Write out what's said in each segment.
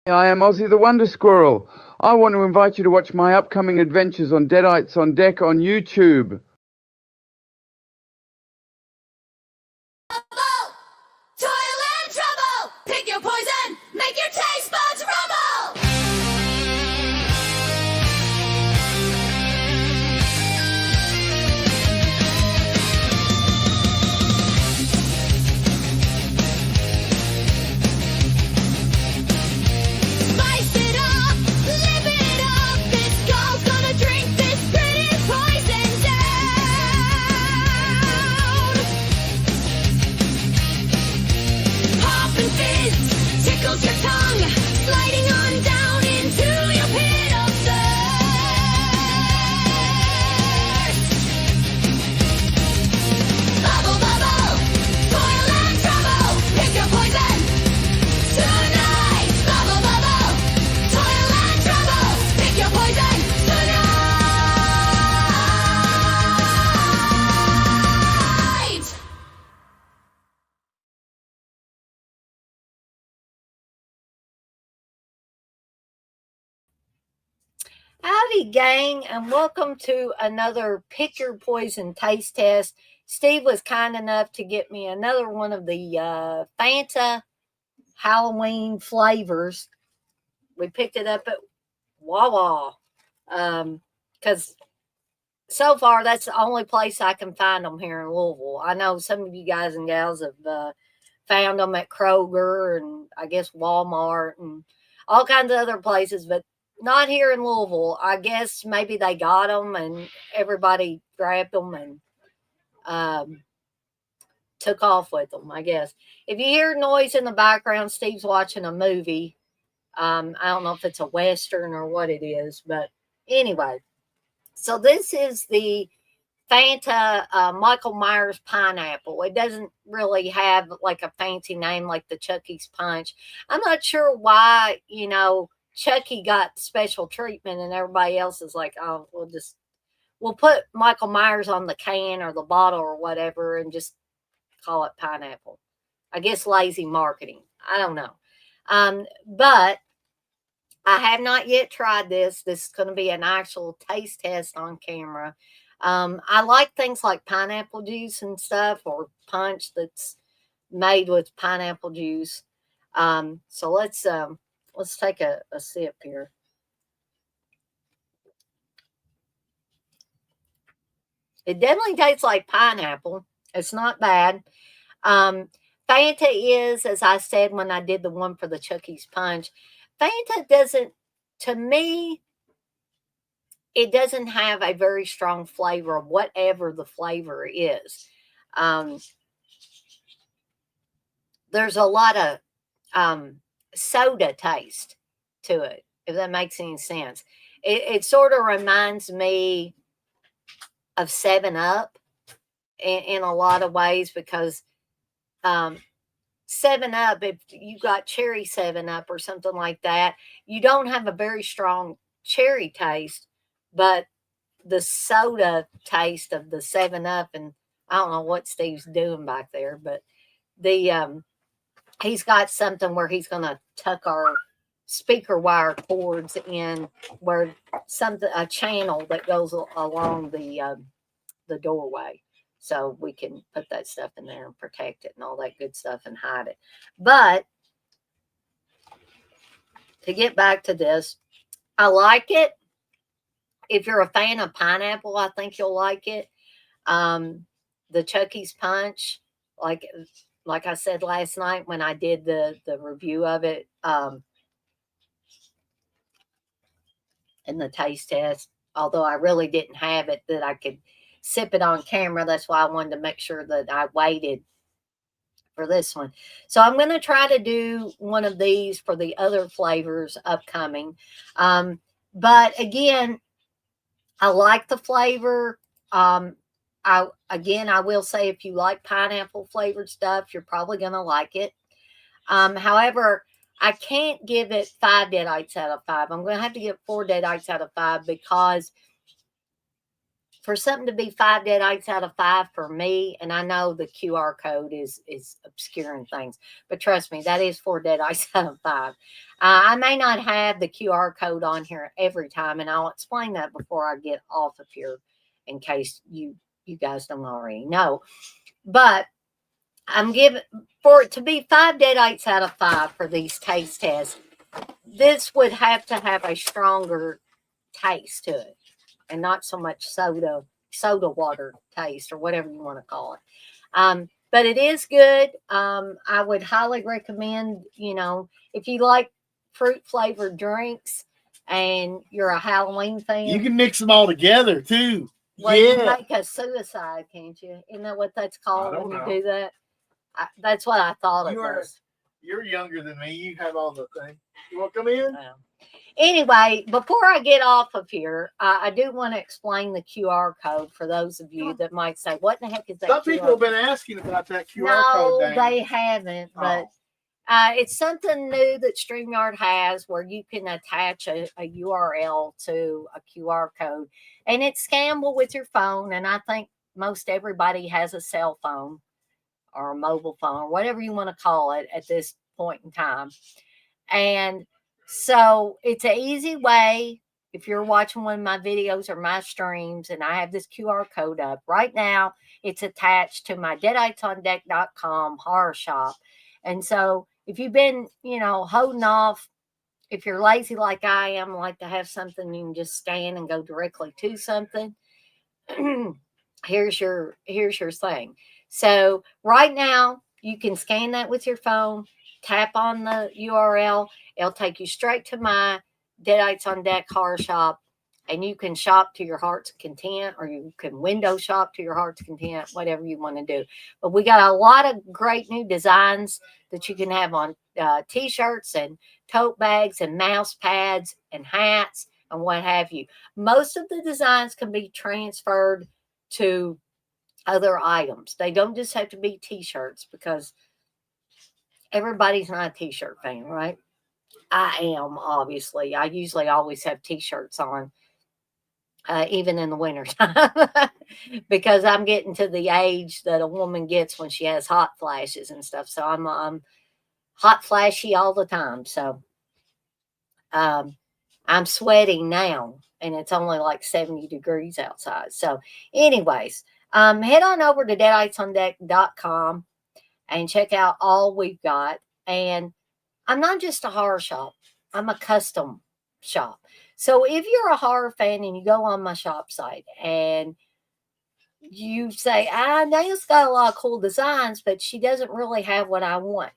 I am Ozzy the Wonder Squirrel. I want to invite you to watch my upcoming adventures on Deadites on Deck on YouTube. Toilet trouble! Pick your poison! Make your taste buds rumble! Spice it up! Live it up! This girl's gonna drink this pretty poison down! Pop and fizz tickles your tongue, sliding on down into your pit of thirst. Bubble, bubble, toilet trouble, pick your poison tonight. Bubble, bubble, toilet trouble, pick your poison tonight. Howdy, gang, and welcome to another Pick Your Poison taste test. Steve was kind enough to get me another one of the Fanta Halloween flavors. We picked it up at Wawa because so far that's the only place I can find them here in Louisville. I know some of you guys and gals have found them at Kroger and I guess Walmart and all kinds of other places, but not here in Louisville. I guess maybe they got them and everybody grabbed them and took off with them, I guess. If you hear noise in the background, Steve's watching a movie. I don't know if it's a Western or what it is, but anyway. So this is the Fanta Michael Myers pineapple. It doesn't really have like a fancy name like the Chucky's Punch. I'm not sure why, Chucky got special treatment and everybody else is like, oh, we'll put Michael Myers on the can or the bottle or whatever and just call it pineapple. I guess lazy marketing. I don't know. But I have not yet tried this. This is going to be an actual taste test on camera. I like things like pineapple juice and stuff or punch that's made with pineapple juice. So let's take a sip here. It definitely tastes like pineapple. It's not bad. Fanta is, as I said when I did the one for the Chucky's Punch, Fanta doesn't, to me, it doesn't have a very strong flavor of whatever the flavor is. There's a lot of soda taste to it, if that makes any sense. It sort of reminds me of 7 Up in a lot of ways because 7 Up, if you got cherry 7 Up or something like that, you don't have a very strong cherry taste, but the soda taste of the 7 Up, and I don't know what Steve's doing back there, but he's got something where he's going to tuck our speaker wire cords in where a channel that goes along the doorway. So we can put that stuff in there and protect it and all that good stuff and hide it. But to get back to this, I like it. If you're a fan of pineapple, I think you'll like it. The Chucky's Punch, like I said last night when I did the review of it and the taste test, although I really didn't have it that I could sip it on camera. That's why I wanted to make sure that I waited for this one. So I'm going to try to do one of these for the other flavors upcoming. But again, I like the flavor. I will say if you like pineapple flavored stuff, you're probably going to like it. However, I can't give it 5 deadites out of 5. I'm going to have to give 4 deadites out of 5 because for something to be 5 deadites out of 5 for me, and I know the QR code is obscuring things, but trust me, that is 4 deadites out of 5. I may not have the QR code on here every time, and I'll explain that before I get off of here, in case you guys don't already know. But I'm giving, for it to be 5 deadites out of 5 for these taste tests, this would have to have a stronger taste to it, and not so much soda water taste, or whatever you want to call it. But it is good. I would highly recommend, if you like fruit flavored drinks and you're a Halloween fan, You can mix them all together too. well, you can make a suicide, can't you? Isn't that what that's called when you do that? That's what I thought it was. You're younger than me. You have all the things. You want to come in? Anyway, before I get off of here, I do want to explain the QR code for those of you that might say, what in the heck is that? Some people have been asking about that QR code. No, they haven't, but it's something new that StreamYard has, where you can attach a URL to a QR code, and it's scannable with your phone. And I think most everybody has a cell phone or a mobile phone, or whatever you want to call it at this point in time. And so it's an easy way. If you're watching one of my videos or my streams and I have this QR code up right now, it's attached to my deaditesondeck.com horror shop. And so if you've been, holding off, if you're lazy like I am, like to have something you can just scan and go directly to something, here's your thing. So right now you can scan that with your phone, tap on the URL. It'll take you straight to my Deadites on Deck horror shop, and you can shop to your heart's content, or you can window shop to your heart's content, whatever you want to do. But we got a lot of great new designs that you can have on t-shirts and tote bags and mouse pads and hats and what have you. Most of the designs can be transferred to other items. They don't just have to be t-shirts, because everybody's not a t-shirt fan, right? I am, obviously. I usually always have t-shirts on, even in the winter time, because I'm getting to the age that a woman gets when she has hot flashes and stuff. So I'm hot flashy all the time. So I'm sweating now, and it's only like 70 degrees outside. So anyways, head on over to deaditesondeck.com and check out all we've got. And I'm not just a horror shop, I'm a custom shop. So if you're a horror fan and you go on my shop site and you say, Nail's got a lot of cool designs, but she doesn't really have what I want.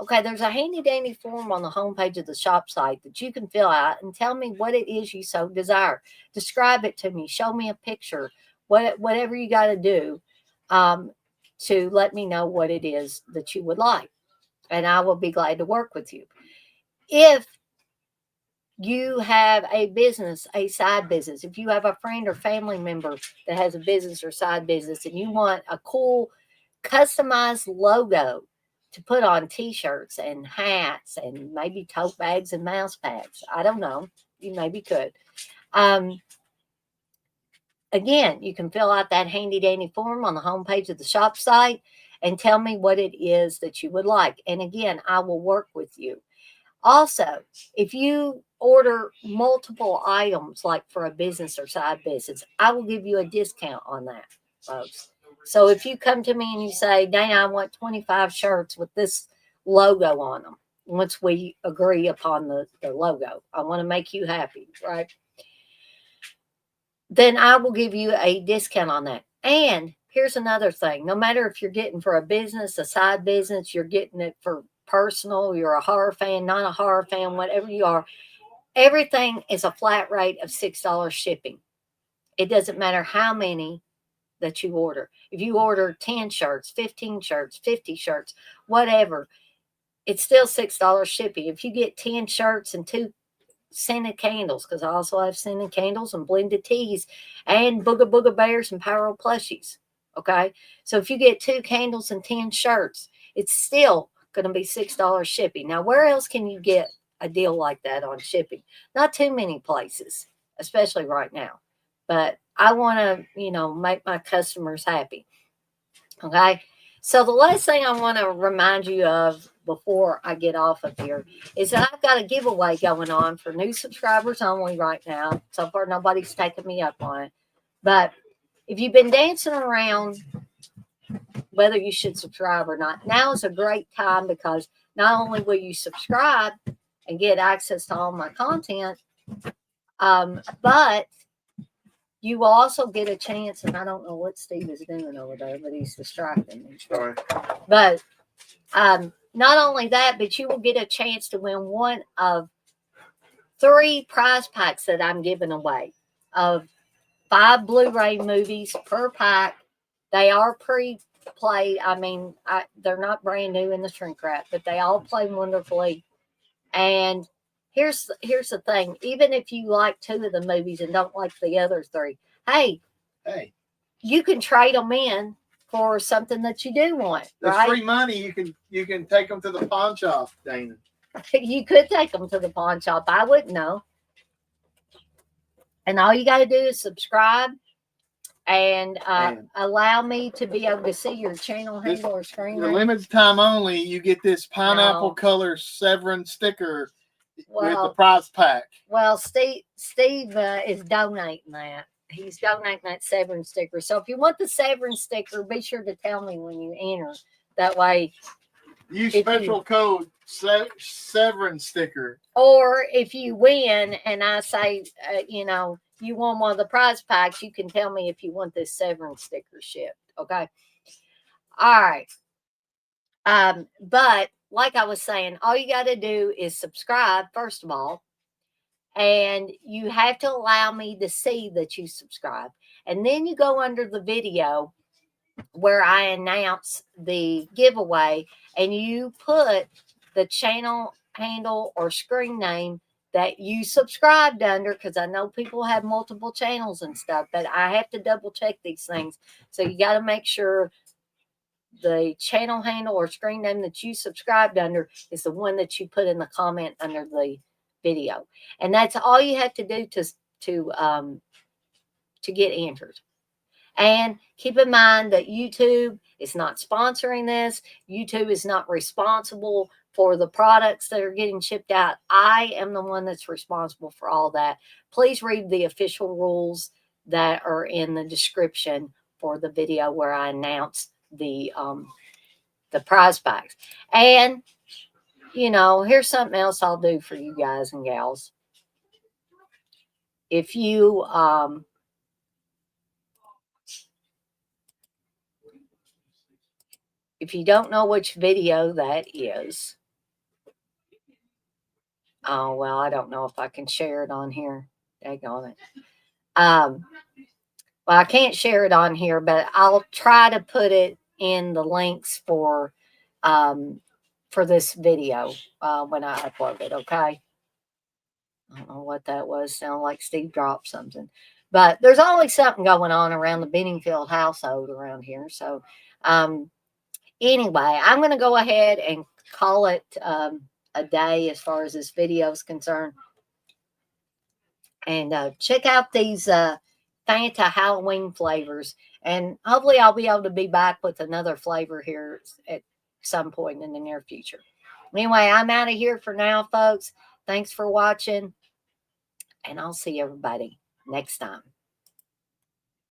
Okay, there's a handy dandy form on the homepage of the shop site that you can fill out and tell me what it is you so desire. Describe it to me. Show me a picture. Whatever you got to do to let me know what it is that you would like. And I will be glad to work with you. If you have a business, a side business, if you have a friend or family member that has a business or side business, and you want a cool customized logo to put on t-shirts and hats and maybe tote bags and mouse pads, I don't know, you maybe could. Again, you can fill out that handy dandy form on the homepage of the shop site and tell me what it is that you would like. And again, I will work with you. Also, if you order multiple items, like for a business or side business, I will give you a discount on that, folks. So if you come to me and you say, Dana, I want 25 shirts with this logo on them, once we agree upon the logo, I want to make you happy, right? Then I will give you a discount on that. And here's another thing. No matter if you're getting for a business, a side business, you're getting it for personal, you're a horror fan, not a horror fan, whatever you are, everything is a flat rate of $6 shipping. It doesn't matter how many that you order. If you order 10 shirts, 15 shirts, 50 shirts, whatever, it's still $6 shipping. If you get 10 shirts and 2 scented candles, because I also have scented candles and blended teas and booga booga bears and pyro plushies. Okay, so if you get 2 candles and 10 shirts, it's still going to be $6 shipping. Now, where else can you get a deal like that on shipping? Not too many places, especially right now. But I want to, you know, make my customers happy. Okay. So the last thing I want to remind you of before I get off of here is that I've got a giveaway going on for new subscribers only right now. So far, nobody's taken me up on it. But if you've been dancing around whether you should subscribe or not, now is a great time, because not only will you subscribe and get access to all my content, but you will also get a chance, and I don't know what Steve is doing over there, but he's distracting me. Sorry. But not only that, but you will get a chance to win one of 3 prize packs that I'm giving away of 5 Blu-ray movies per pack. They are pre-played. I mean, they're not brand new in the shrink wrap, but they all play wonderfully. And here's the thing: even if you like 2 of the movies and don't like the other 3, hey, you can trade them in for something that you do want. That's right? free money. You can take them to the pawn shop, Dana. You could take them to the pawn shop. I wouldn't know. And all you got to do is subscribe and allow me to be able to see your channel handle or screen. The limited time only, you get this pineapple color Severin sticker with the prize pack. Well, Steve is donating that. He's donating that Severin sticker. So if you want the Severin sticker, be sure to tell me when you enter. That way, use special code Severin sticker. Or if you win and I say, you know, you won one of the prize packs, you can tell me if you want this Severin sticker shipped. Okay. All right. But like I was saying, all you got to do is subscribe, first of all, and you have to allow me to see that you subscribe. And then you go under the video where I announce the giveaway, and you put the channel handle or screen name that you subscribed under, because I know people have multiple channels and stuff, but I have to double check these things. So you got to make sure the channel handle or screen name that you subscribed under is the one that you put in the comment under the video. And that's all you have to do to get entered. And keep in mind that YouTube is not sponsoring this. YouTube is not responsible for the products that are getting shipped out. I am the one that's responsible for all that. Please read the official rules that are in the description for the video where I announce the prize packs. And, you know, here's something else I'll do for you guys and gals. If you don't know which video that is, oh, well, I don't know if I can share it on here. Daggone it. Well, I can't share it on here, but I'll try to put it in the links for this video when I upload it, okay? I don't know what that was. Sound like Steve dropped something. But there's always something going on around the Benningfield household around here. So anyway, I'm going to go ahead and call it a day as far as this video is concerned. And check out these Fanta Halloween flavors. And hopefully I'll be able to be back with another flavor here at some point in the near future. Anyway, I'm out of here for now, folks. Thanks for watching. And I'll see everybody next time.